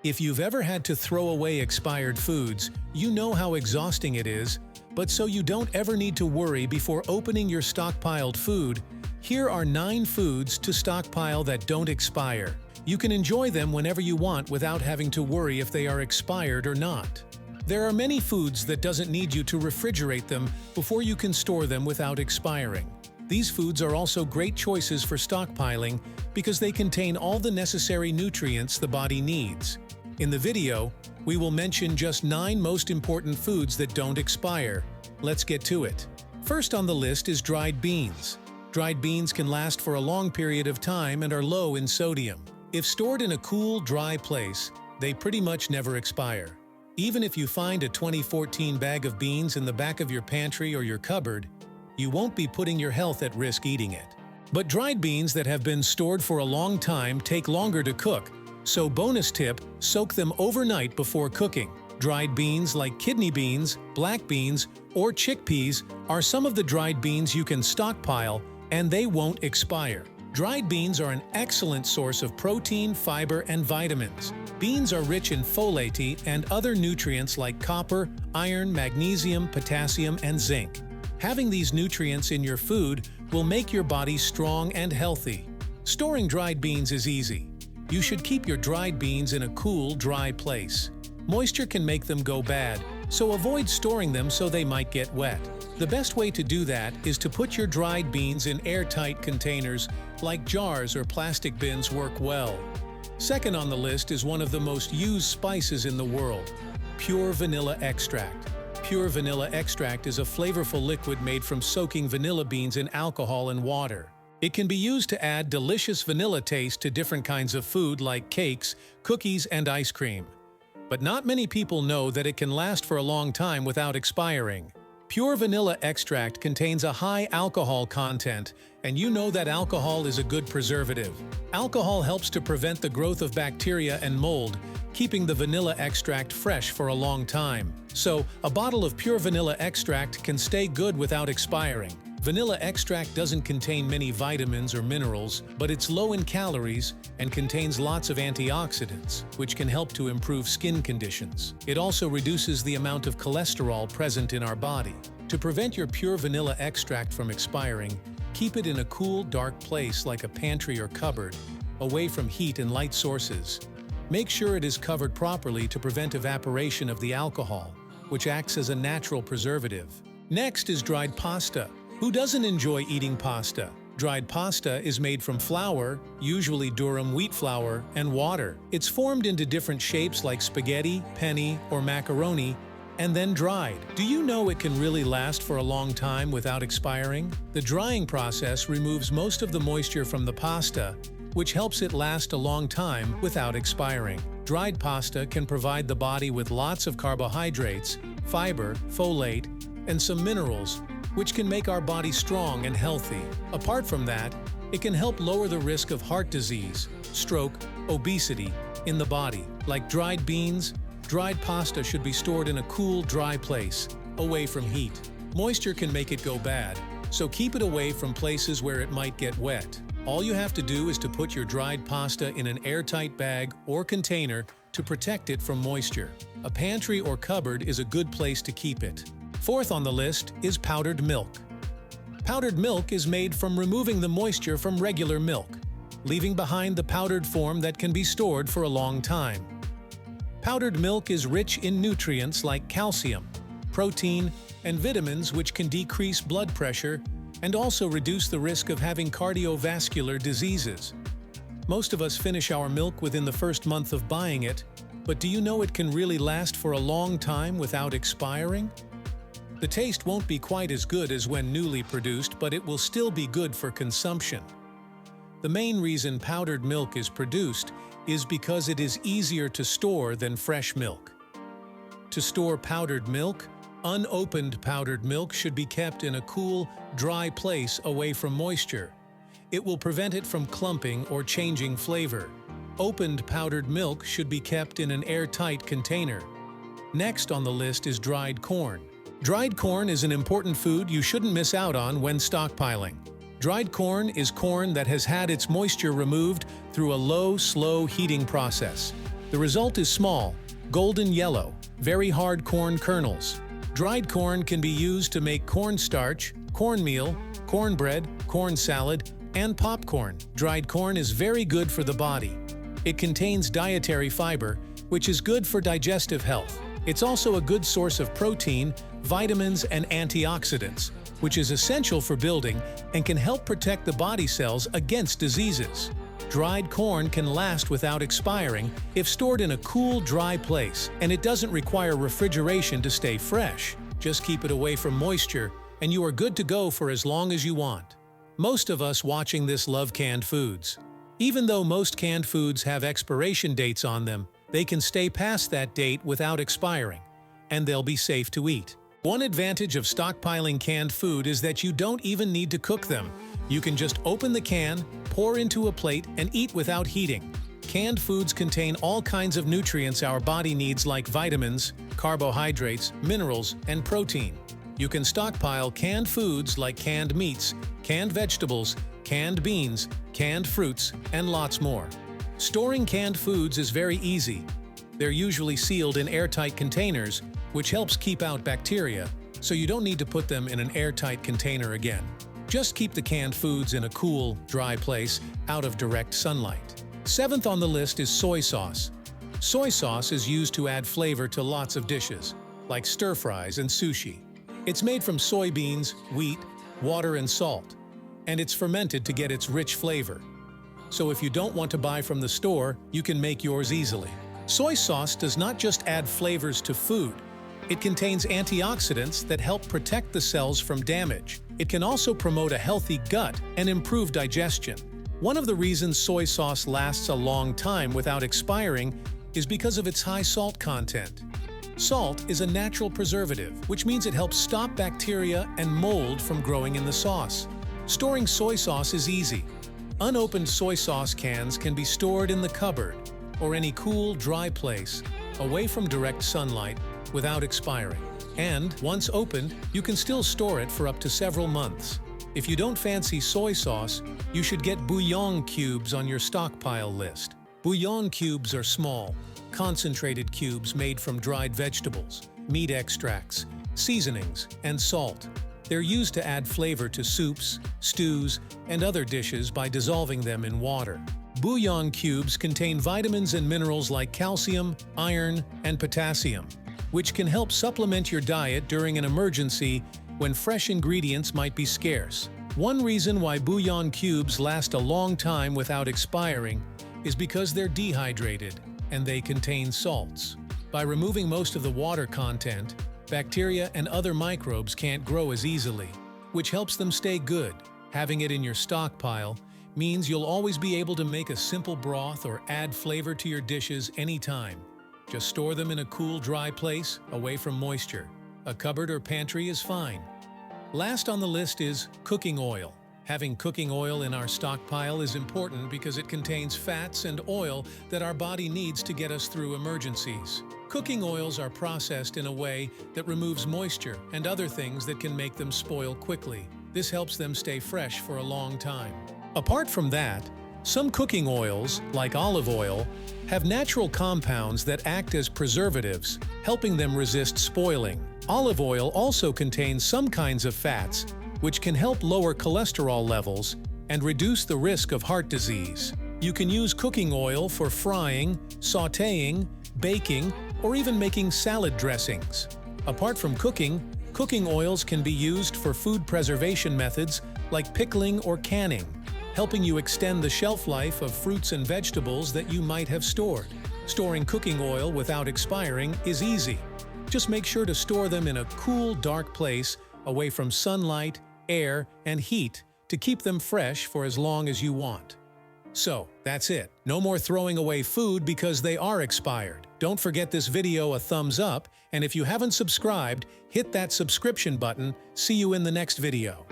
If you've ever had to throw away expired foods, you know how exhausting it is, but so you don't ever need to worry before opening your stockpiled food, here are 9 foods to stockpile that don't expire. You can enjoy them whenever you want without having to worry if they are expired or not. There are many foods that doesn't need you to refrigerate them before you can store them without expiring. These foods are also great choices for stockpiling because they contain all the necessary nutrients the body needs. In the video, we will mention just 9 most important foods that don't expire. Let's get to it. First on the list is dried beans. Dried beans can last for a long period of time and are low in sodium. If stored in a cool, dry place, they pretty much never expire. Even if you find a 2014 bag of beans in the back of your pantry or your cupboard, you won't be putting your health at risk eating it. But dried beans that have been stored for a long time take longer to cook, so bonus tip, soak them overnight before cooking. Dried beans like kidney beans, black beans, or chickpeas are some of the dried beans you can stockpile, and they won't expire. Dried beans are an excellent source of protein, fiber, and vitamins. Beans are rich in folate and other nutrients like copper, iron, magnesium, potassium, and zinc. Having these nutrients in your food will make your body strong and healthy. Storing dried beans is easy. You should keep your dried beans in a cool, dry place. Moisture can make them go bad, so avoid storing them so they might get wet. The best way to do that is to put your dried beans in airtight containers, like jars or plastic bins work well. Second on the list is one of the most used spices in the world, pure vanilla extract. Pure vanilla extract is a flavorful liquid made from soaking vanilla beans in alcohol and water. It can be used to add delicious vanilla taste to different kinds of food like cakes, cookies, and ice cream. But not many people know that it can last for a long time without expiring. Pure vanilla extract contains a high alcohol content, and you know that alcohol is a good preservative. Alcohol helps to prevent the growth of bacteria and mold, keeping the vanilla extract fresh for a long time. So, a bottle of pure vanilla extract can stay good without expiring. Vanilla extract doesn't contain many vitamins or minerals, but it's low in calories and contains lots of antioxidants, which can help to improve skin conditions. It also reduces the amount of cholesterol present in our body. To prevent your pure vanilla extract from expiring, keep it in a cool, dark place like a pantry or cupboard, away from heat and light sources. Make sure it is covered properly to prevent evaporation of the alcohol, which acts as a natural preservative. Next is dried pasta. Who doesn't enjoy eating pasta? Dried pasta is made from flour, usually durum wheat flour, and water. It's formed into different shapes like spaghetti, penne, or macaroni, and then dried. Do you know it can really last for a long time without expiring? The drying process removes most of the moisture from the pasta, which helps it last a long time without expiring. Dried pasta can provide the body with lots of carbohydrates, fiber, folate, and some minerals, which can make our body strong and healthy. Apart from that, it can help lower the risk of heart disease, stroke, obesity in the body. Like dried beans, dried pasta should be stored in a cool, dry place, away from heat. Moisture can make it go bad, so keep it away from places where it might get wet. All you have to do is to put your dried pasta in an airtight bag or container to protect it from moisture. A pantry or cupboard is a good place to keep it. Fourth on the list is powdered milk. Powdered milk is made from removing the moisture from regular milk, leaving behind the powdered form that can be stored for a long time. Powdered milk is rich in nutrients like calcium, protein, and vitamins which can decrease blood pressure and also reduce the risk of having cardiovascular diseases. Most of us finish our milk within the first month of buying it, but do you know it can really last for a long time without expiring? The taste won't be quite as good as when newly produced, but it will still be good for consumption. The main reason powdered milk is produced is because it is easier to store than fresh milk. To store powdered milk, unopened powdered milk should be kept in a cool, dry place away from moisture. It will prevent it from clumping or changing flavor. Opened powdered milk should be kept in an airtight container. Next on the list is dried corn. Dried corn is an important food you shouldn't miss out on when stockpiling. Dried corn is corn that has had its moisture removed through a low, slow heating process. The result is small, golden yellow, very hard corn kernels. Dried corn can be used to make cornstarch, cornmeal, cornbread, corn salad, and popcorn. Dried corn is very good for the body. It contains dietary fiber, which is good for digestive health. It's also a good source of protein, vitamins, and antioxidants, which is essential for building and can help protect the body cells against diseases. Dried corn can last without expiring if stored in a cool, dry place, and it doesn't require refrigeration to stay fresh. Just keep it away from moisture, and you are good to go for as long as you want. Most of us watching this love canned foods. Even though most canned foods have expiration dates on them, they can stay past that date without expiring, and they'll be safe to eat. One advantage of stockpiling canned food is that you don't even need to cook them. You can just open the can, pour into a plate, and eat without heating. Canned foods contain all kinds of nutrients our body needs, like vitamins, carbohydrates, minerals, and protein. You can stockpile canned foods like canned meats, canned vegetables, canned beans, canned fruits, and lots more. Storing canned foods is very easy. They're usually sealed in airtight containers, which helps keep out bacteria, so you don't need to put them in an airtight container again. Just keep the canned foods in a cool, dry place, out of direct sunlight. 7th on the list is soy sauce. Soy sauce is used to add flavor to lots of dishes, like stir-fries and sushi. It's made from soybeans, wheat, water, and salt, and it's fermented to get its rich flavor. So if you don't want to buy from the store, you can make yours easily. Soy sauce does not just add flavors to food. It contains antioxidants that help protect the cells from damage. It can also promote a healthy gut and improve digestion. One of the reasons soy sauce lasts a long time without expiring is because of its high salt content. Salt is a natural preservative, which means it helps stop bacteria and mold from growing in the sauce. Storing soy sauce is easy. Unopened soy sauce cans can be stored in the cupboard or any cool, dry place, away from direct sunlight, without expiring. And, once opened, you can still store it for up to several months. If you don't fancy soy sauce, you should get bouillon cubes on your stockpile list. Bouillon cubes are small, concentrated cubes made from dried vegetables, meat extracts, seasonings, and salt. They're used to add flavor to soups, stews, and other dishes by dissolving them in water. Bouillon cubes contain vitamins and minerals like calcium, iron, and potassium, which can help supplement your diet during an emergency when fresh ingredients might be scarce. One reason why bouillon cubes last a long time without expiring is because they're dehydrated and they contain salts. By removing most of the water content, bacteria and other microbes can't grow as easily, which helps them stay good. Having it in your stockpile means you'll always be able to make a simple broth or add flavor to your dishes anytime. Just store them in a cool, dry place, away from moisture. A cupboard or pantry is fine. Last on the list is cooking oil. Having cooking oil in our stockpile is important because it contains fats and oil that our body needs to get us through emergencies. Cooking oils are processed in a way that removes moisture and other things that can make them spoil quickly. This helps them stay fresh for a long time. Apart from that, some cooking oils, like olive oil, have natural compounds that act as preservatives, helping them resist spoiling. Olive oil also contains some kinds of fats, which can help lower cholesterol levels and reduce the risk of heart disease. You can use cooking oil for frying, sautéing, baking, or even making salad dressings. Apart from cooking, cooking oils can be used for food preservation methods like pickling or canning, helping you extend the shelf life of fruits and vegetables that you might have stored. Storing cooking oil without expiring is easy. Just make sure to store them in a cool, dark place, away from sunlight, air, and heat to keep them fresh for as long as you want. So, that's it. No more throwing away food because they are expired. Don't forget this video a thumbs up, and if you haven't subscribed, hit that subscription button. See you in the next video.